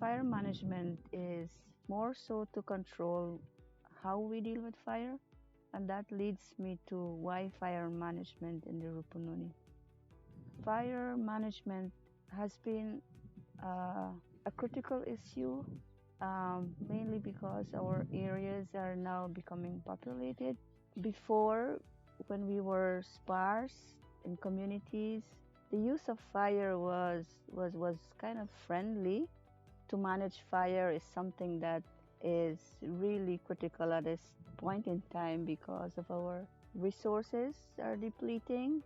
Fire management is more so to control how we deal with fire, and that leads me to why fire management in the Rupununi. Fire management has been a critical issue, mainly because our areas are now becoming populated. Before, when we were sparse in communities, the use of fire was kind of friendly. To manage fire is something that is really critical at this point in time because of our resources are depleting.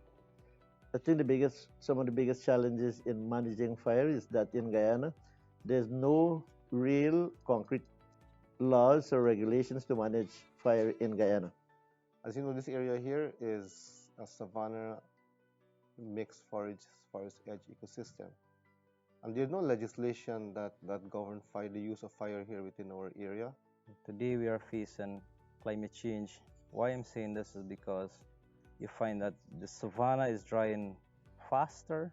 I think some of the biggest challenges in managing fire is that in Guyana, there's no real concrete laws or regulations to manage fire in Guyana. As you know, this area here is a savanna mixed forest edge ecosystem. And there's no legislation that governs the use of fire here within our area. Today we are facing climate change. Why I'm saying this is because you find that the savanna is drying faster.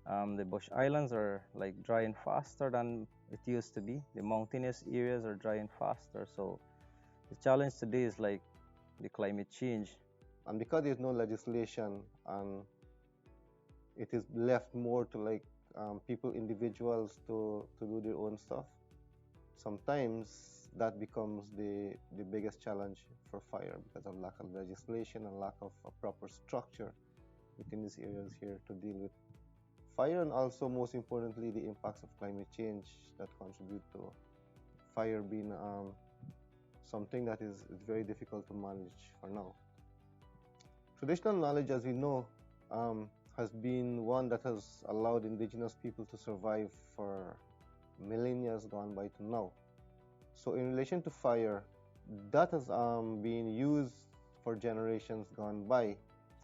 The bush islands are like drying faster than it used to be. The mountainous areas are drying faster. So the challenge today is like the climate change. And because there's no legislation and it is left more to like individuals to do their own stuff, sometimes that becomes the biggest challenge for fire because of lack of legislation and lack of a proper structure within these areas here to deal with fire, and also most importantly the impacts of climate change that contribute to fire being something that is very difficult to manage for now. Traditional knowledge, as we know, has been one that has allowed indigenous people to survive for millennia gone by to now. So in relation to fire, that has been used for generations gone by.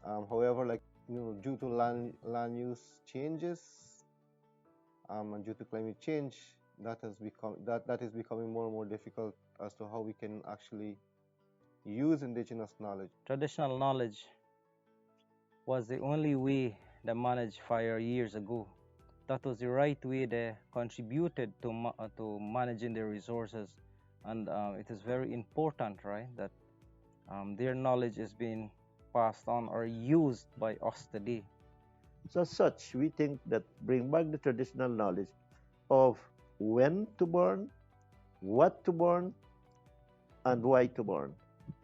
However, like due to land use changes and due to climate change, that is becoming more and more difficult as to how we can actually use indigenous knowledge. Traditional knowledge was the only way that managed fire years ago. That was the right way they contributed to managing their resources, and it is very important, right, that their knowledge is being passed on or used by us today. So as such, we think that bring back the traditional knowledge of when to burn, what to burn, and why to burn.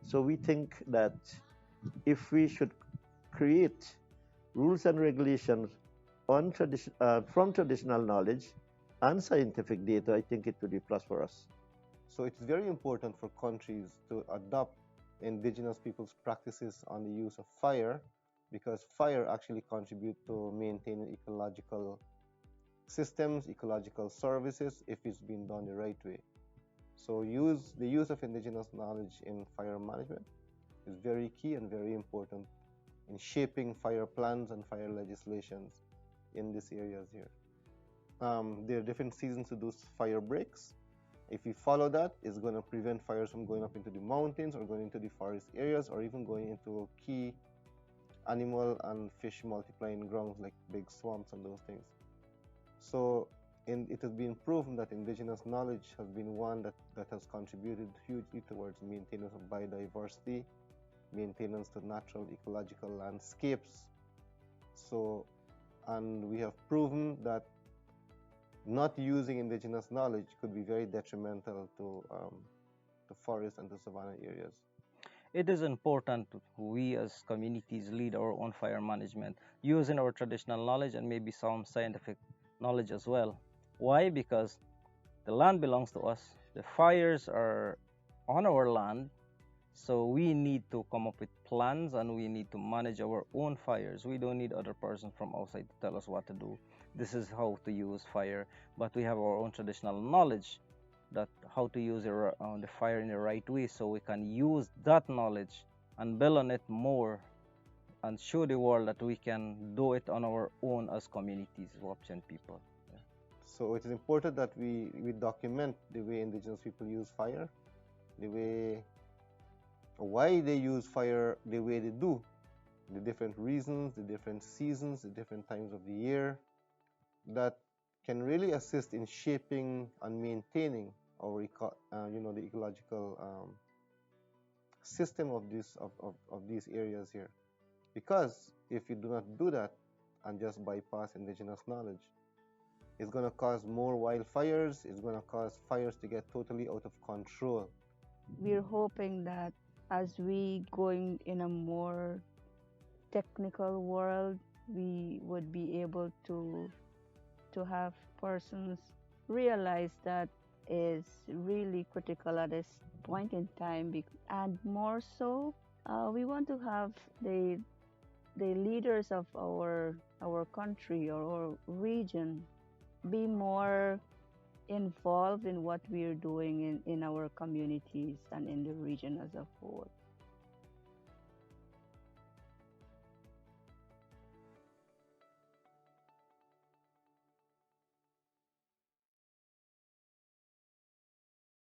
So we think that if we should create rules and regulations on from traditional knowledge and scientific data, I think it would be plus for us. So it's very important for countries to adopt indigenous people's practices on the use of fire, because fire actually contributes to maintaining ecological systems, ecological services, if it's been done the right way. So the use of indigenous knowledge in fire management is very key and very important in shaping fire plans and fire legislations in these areas here. There are different seasons to do fire breaks. If we follow that, it's going to prevent fires from going up into the mountains or going into the forest areas or even going into key animal and fish multiplying grounds like big swamps and those things. So it has been proven that indigenous knowledge has been one that has contributed hugely towards maintenance of biodiversity, maintenance to natural ecological landscapes. So, and we have proven that not using indigenous knowledge could be very detrimental to forest and to savanna areas. It is important we as communities lead our own fire management using our traditional knowledge and maybe some scientific knowledge as well. Why? Because the land belongs to us. The fires are on our land. So we need to come up with plans and we need to manage our own fires. We don't need other person from outside to tell us what to do. This is how to use fire, but we have our own traditional knowledge that how to use the fire in the right way, so we can use that knowledge and build on it more and show the world that we can do it on our own as communities, Wapchan people. Yeah. So it is important that we document the way indigenous people use fire, why they use fire the way they do, the different reasons, the different seasons, the different times of the year that can really assist in shaping and maintaining our the ecological system of these areas here. Because if you do not do that and just bypass indigenous knowledge, it's going to cause more wildfires, it's going to cause fires to get totally out of control. We're hoping that as we going in a more technical world, we would be able to have persons realize that is really critical at this point in time, and more so, we want to have the leaders of our country or our region be more involved in what we are doing in our communities and in the region as a whole.